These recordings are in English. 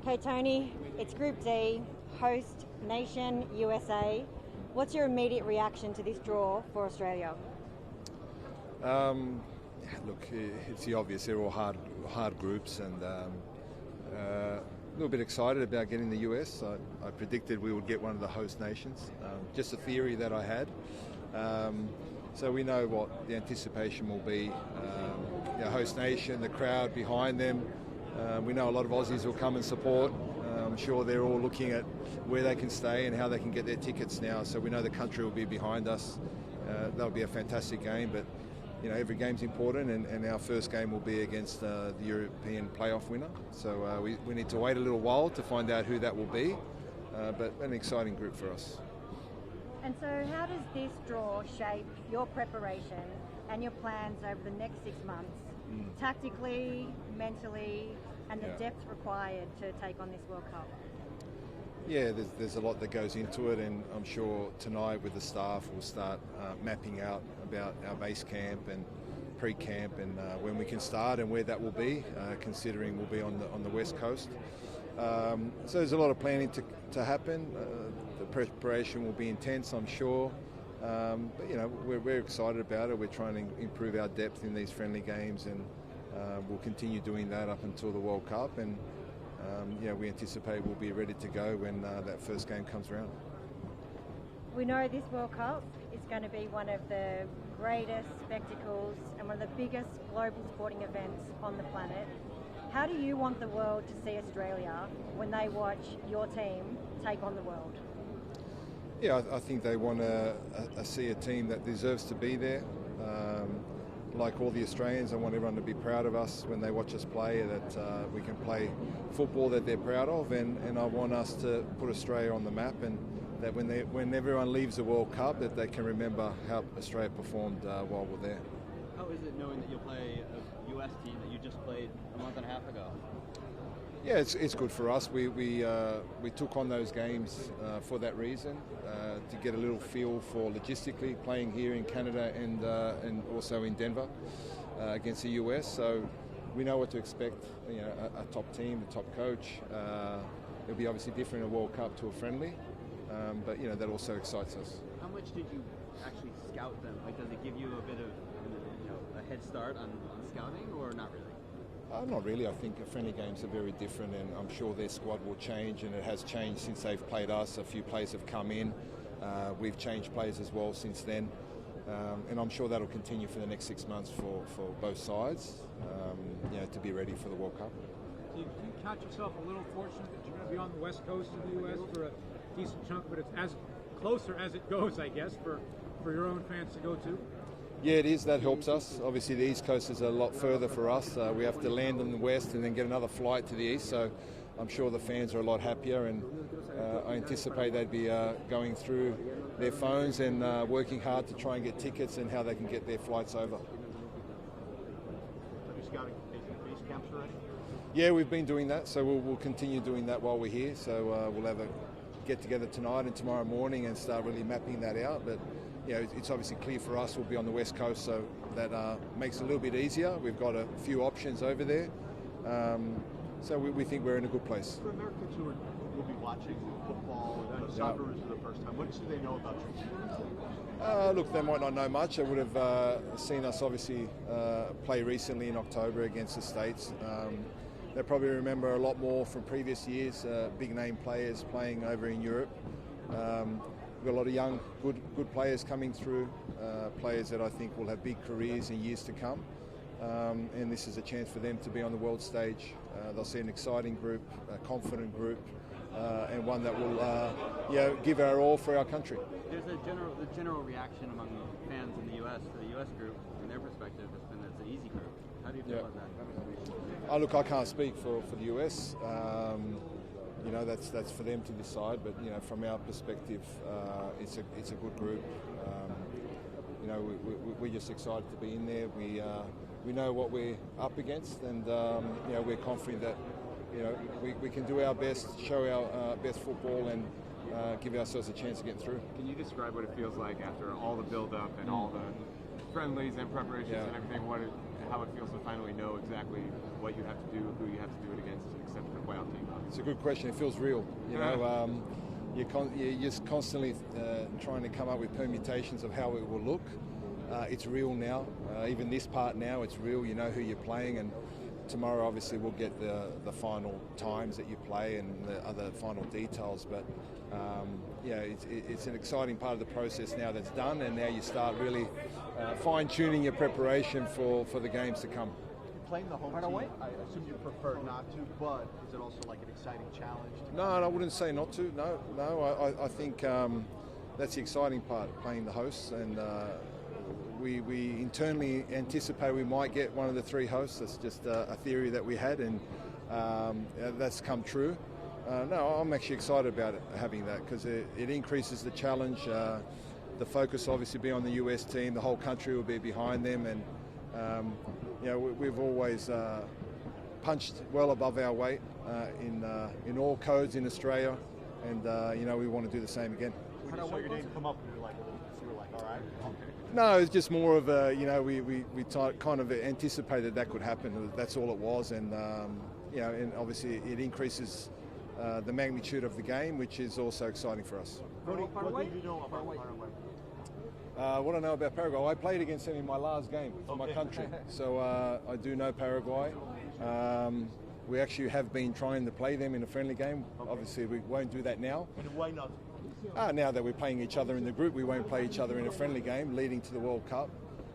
Okay, Tony, it's Group D, host nation USA. What's your immediate reaction to this draw for Australia? Look, it's the obvious. They're all hard groups, and a little bit excited about getting the US. I predicted we would get one of the host nations. Just a theory that I had. So we know what the anticipation will be. Host nation, the crowd behind them. We know a lot of Aussies will come and support. I'm sure they're all looking at where they can stay and how they can get their tickets now. So we know the country will be behind us. That'll be a fantastic game, but every game's important, and our first game will be against the European playoff winner. So we need to wait a little while to find out who that will be, but an exciting group for us. And so how does this draw shape your preparation and your plans over the next 6 months, tactically, mentally, and the depth required to take on this World Cup? Yeah, there's a lot that goes into it, and I'm sure tonight with the staff we'll start mapping out about our base camp and pre-camp and when we can start and where that will be, considering we'll be on the West Coast. So there's a lot of planning to happen. The preparation will be intense, I'm sure. But we're excited about it. We're trying to improve our depth in these friendly games, and we'll continue doing that up until the World Cup. And we anticipate we'll be ready to go when that first game comes around. We know this World Cup is going to be one of the greatest spectacles and one of the biggest global sporting events on the planet. How do you want the world to see Australia when they watch your team take on the world? Yeah, I think they want to see a team that deserves to be there. Like all the Australians, I want everyone to be proud of us when they watch us play, that we can play football that they're proud of, and I want us to put Australia on the map, and that when everyone leaves the World Cup, that they can remember how Australia performed while we're there. How is it knowing that you'll play a US team that you just played a month and a half ago? Yeah, it's good for us. We took on those games for that reason, to get a little feel for logistically playing here in Canada and also in Denver against the US. So we know what to expect. A top team, a top coach. It'll be obviously different in a World Cup to a friendly, but that also excites us. How much did you actually scout them? Like, does it give you a bit of a head start on scouting, or not really? Not really. I think friendly games are very different, and I'm sure their squad will change, and it has changed since they've played us. A few players have come in. We've changed players as well since then, and I'm sure that'll continue for the next 6 months for both sides, to be ready for the World Cup. Do you count yourself a little fortunate that you're going to be on the West Coast of the U.S. for a decent chunk, but it's as closer as it goes, I guess, for your own fans to go to? Yeah, it is. That helps us. Obviously, the East Coast is a lot further for us. We have to land in the West and then get another flight to the East. So I'm sure the fans are a lot happier, and I anticipate they'd be going through their phones and working hard to try and get tickets and how they can get their flights over. Have you scouting base camps already? Yeah, we've been doing that. So we'll continue doing that while we're here. So we'll have a get together tonight and tomorrow morning and start really mapping that out. But it's obviously clear for us we'll be on the West Coast, so that makes it a little bit easier. We've got a few options over there, so we think we're in a good place. For Americans who will be watching football and Socceroos for the first time, what do they know about your team? Look, they might not know much. They would have seen us obviously play recently in October against the States. They probably remember a lot more from previous years, big name players playing over in Europe. We've got a lot of young, good players coming through, players that I think will have big careers in years to come. And this is a chance for them to be on the world stage. They'll see an exciting group, a confident group, and one that will give our all for our country. There's the general reaction among fans in the U.S. for the U.S. group, from their perspective, has been that it's an easy group. How do you feel about that? Look, I can't speak for the U.S. That's for them to decide. But from our perspective, it's a good group. We're just excited to be in there. We know what we're up against, and we're confident that we can do our best, show our best football, and give ourselves a chance of getting through. Can you describe what it feels like after all the build-up and all the friendlies and preparations and everything? how it feels to finally know exactly what you have to do, who you have to do it against, except for the playoff team. It's a good question. It feels real. You're just constantly trying to come up with permutations of how it will look. It's real now. Even this part now, it's real. You know who you're playing, and tomorrow obviously we'll get the final times that you play and the other final details. But it's an exciting part of the process now that's done, and now you start really fine-tuning your preparation for the games to come. Playing the home team, I assume you prefer not to, but is it also like an exciting challenge? No, I wouldn't say not to. No. I think that's the exciting part, playing the hosts, and we internally anticipate we might get one of the three hosts. That's just a theory that we had, and that's come true. No, I'm actually excited about having that because it increases the challenge. The focus obviously be on the US team. The whole country will be behind them, and we've always punched well above our weight in all codes in Australia, and we want to do the same again. So your name come up and you were like, all right, okay. No, it's just more of a, we kind of anticipated that could happen. That's all it was, and and obviously it increases the magnitude of the game, which is also exciting for us. What do you know about Paraguay? What I know about Paraguay, I played against them in my last game for my country, so I do know Paraguay. We actually have been trying to play them in a friendly game. Okay. Obviously, we won't do that now. And why not? Now that we're playing each other in the group, we won't play each other in a friendly game leading to the World Cup.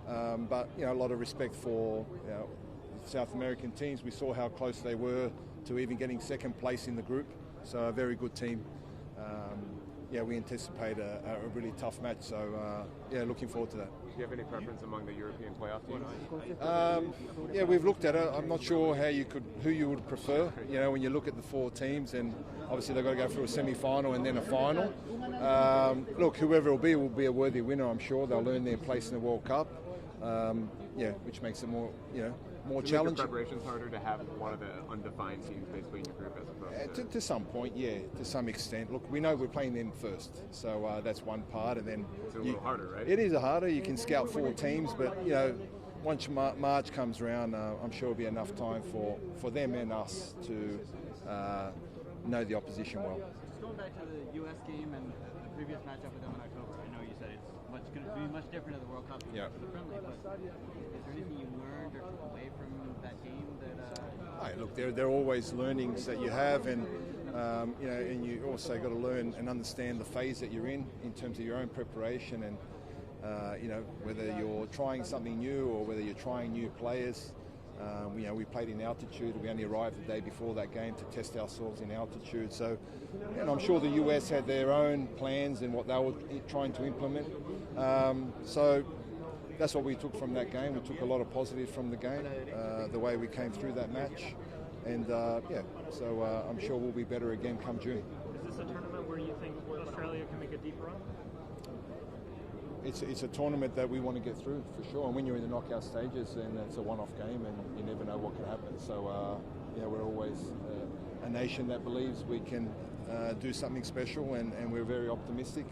But a lot of respect for South American teams. We saw how close they were to even getting second place in the group. So a very good team. We anticipate a really tough match. So looking forward to that. Do you have any preference among the European playoff teams? We've looked at it. I'm not sure who you would prefer. When you look at the four teams, and obviously they've got to go through a semi-final and then a final. Look, whoever it will be a worthy winner. I'm sure they'll earn their place in the World Cup. Which makes it more challenging. Make the preparations harder to have one of the undefined teams basically in your group as opposed to some point, to some extent. Look, we know we're playing them first, so that's one part, and then it's a little harder, right? It is harder. You can scout four teams, but once March comes around, I'm sure it'll be enough time for them and us to know the opposition well. Just going back to the U.S. game and the previous matchup with them in October, I know you said it's going to be much different at the World Cup than the friendly, but is there anything you learned or took away from that game that? Look, there are always learnings that you have, and and you also got to learn and understand the phase that you're in terms of your own preparation, and whether you're trying something new or whether you're trying new players. We played in altitude. We only arrived the day before that game to test ourselves in altitude. So, and I'm sure the US had their own plans and what they were trying to implement. So that's what we took from that game. We took a lot of positives from the game, the way we came through that match. And so I'm sure we'll be better again come June. Is this a tournament where you think Australia can make a deep run? It's a tournament that we want to get through for sure. And when you're in the knockout stages, then it's a one-off game, and you never know what can happen. So we're always a nation that believes we can do something special, and we're very optimistic.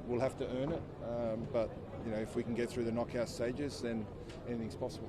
We'll have to earn it, but if we can get through the knockout stages, then anything's possible.